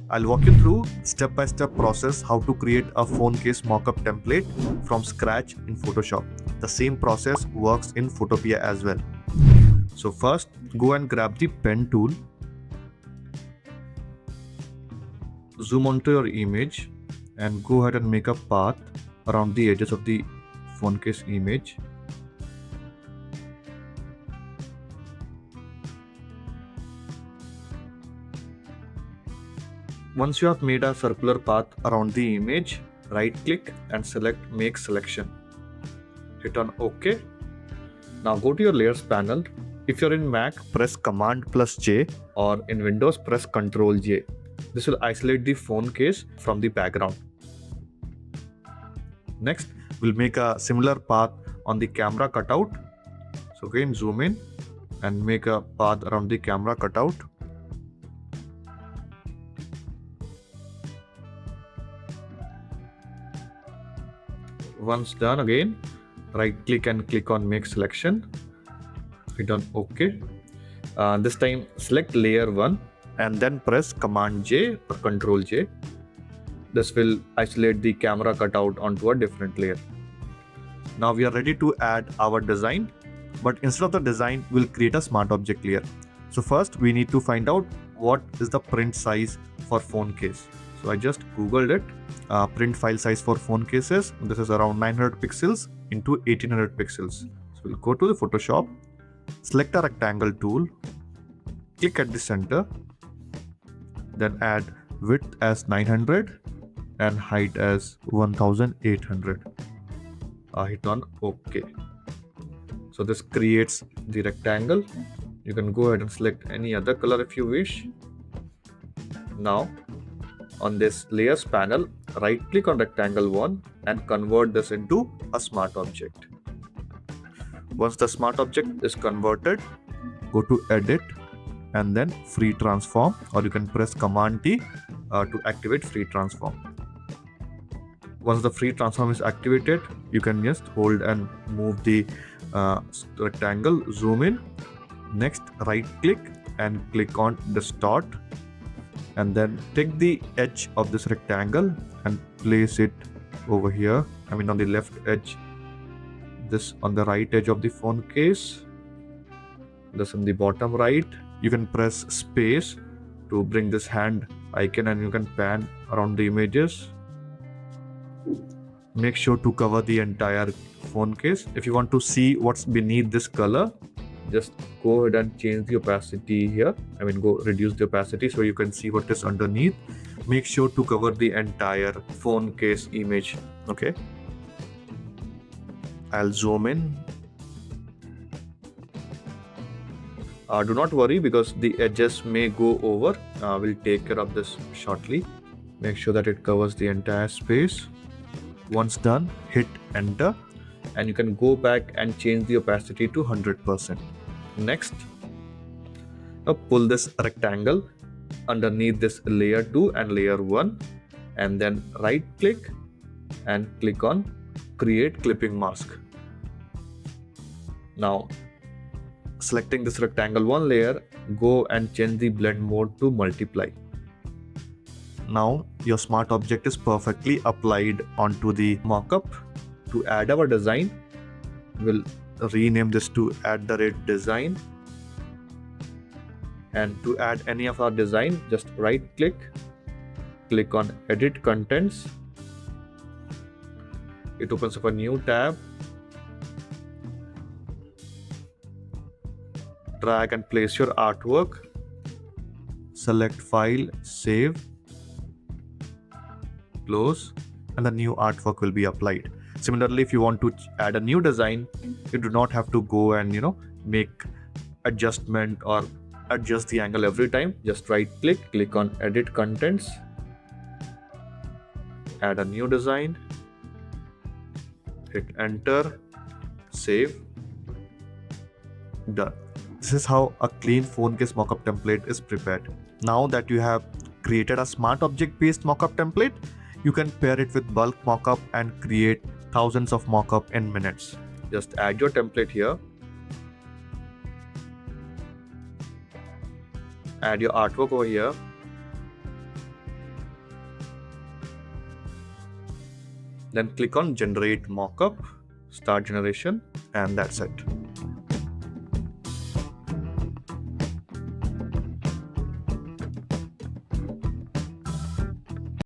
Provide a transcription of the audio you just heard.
I'll walk you through step-by-step process how to create a phone case mockup template from scratch in Photoshop. The same process works in Photopea as well. So first, go and grab the pen tool, zoom onto your image and go ahead and make a path around the edges of the phone case image. Once you have made a circular path around the image, right click and select Make Selection. Hit on OK. Now go to your Layers panel. If you're in Mac, press Command+J, or in Windows, press Ctrl+J. This will isolate the phone case from the background. Next, we'll make a similar path on the camera cutout. So again, zoom in and make a path around the camera cutout. Once done, again right click and click on Make Selection. Hit on OK. This time select layer 1 and then press Command J or Control J. This will isolate the camera cutout onto a different layer. Now we are ready to add our design, but instead of the design, we'll create a smart object layer. So first we need to find out what is the print size for phone case. So I just googled it. Print file size for phone cases, this is around 900 pixels into 1800 pixels. So we'll go to the Photoshop, select a rectangle tool, click at the center, then add width as 900 and height as 1800. Hit on OK. So this creates the rectangle. You can go ahead and select any other color if you wish. Now on this layers panel, right click on rectangle 1 and convert this into a smart object. Once the smart object is converted, go to edit and then free transform, or you can press Command T to activate free transform. Once the free transform is activated, you can just hold and move the rectangle, zoom in. Next, right click and click on Distort, and then take the edge of this rectangle and place it over here. On the left edge, this on the right edge of the phone case, this on the bottom right. You can press space to bring this hand icon and you can pan around the images. Make sure to cover the entire phone case. If you want to see what's beneath this color, just go ahead and change the opacity here. Go reduce the opacity so you can see what is underneath. Make sure to cover the entire phone case image. Okay. I'll zoom in. Do not worry because the edges may go over. We'll take care of this shortly. Make sure that it covers the entire space. Once done, hit enter and you can go back and change the opacity to 100%. Next, now pull this rectangle underneath this layer 2 and layer 1 and then right click and click on create clipping mask. Now selecting this rectangle 1 layer, go and change the blend mode to multiply. Now your smart object is perfectly applied onto the mockup. To add our design, we'll rename this to @design. And to add any of our design, just right click on edit contents. It opens up a new tab. Drag and place your artwork. Select file, save, close, and the new artwork will be applied. Similarly, if you want to add a new design, you do not have to go and make adjustment or adjust the angle every time. Just right click on edit contents, add a new design, hit enter, save, done. This is how a clean phone case mockup template is prepared. Now that you have created a smart object based mockup template, you can pair it with Bulk Mockup and create thousands of mockup in minutes. Just add your template here, add your artwork over here, Then click on generate mockup, start generation, and that's it.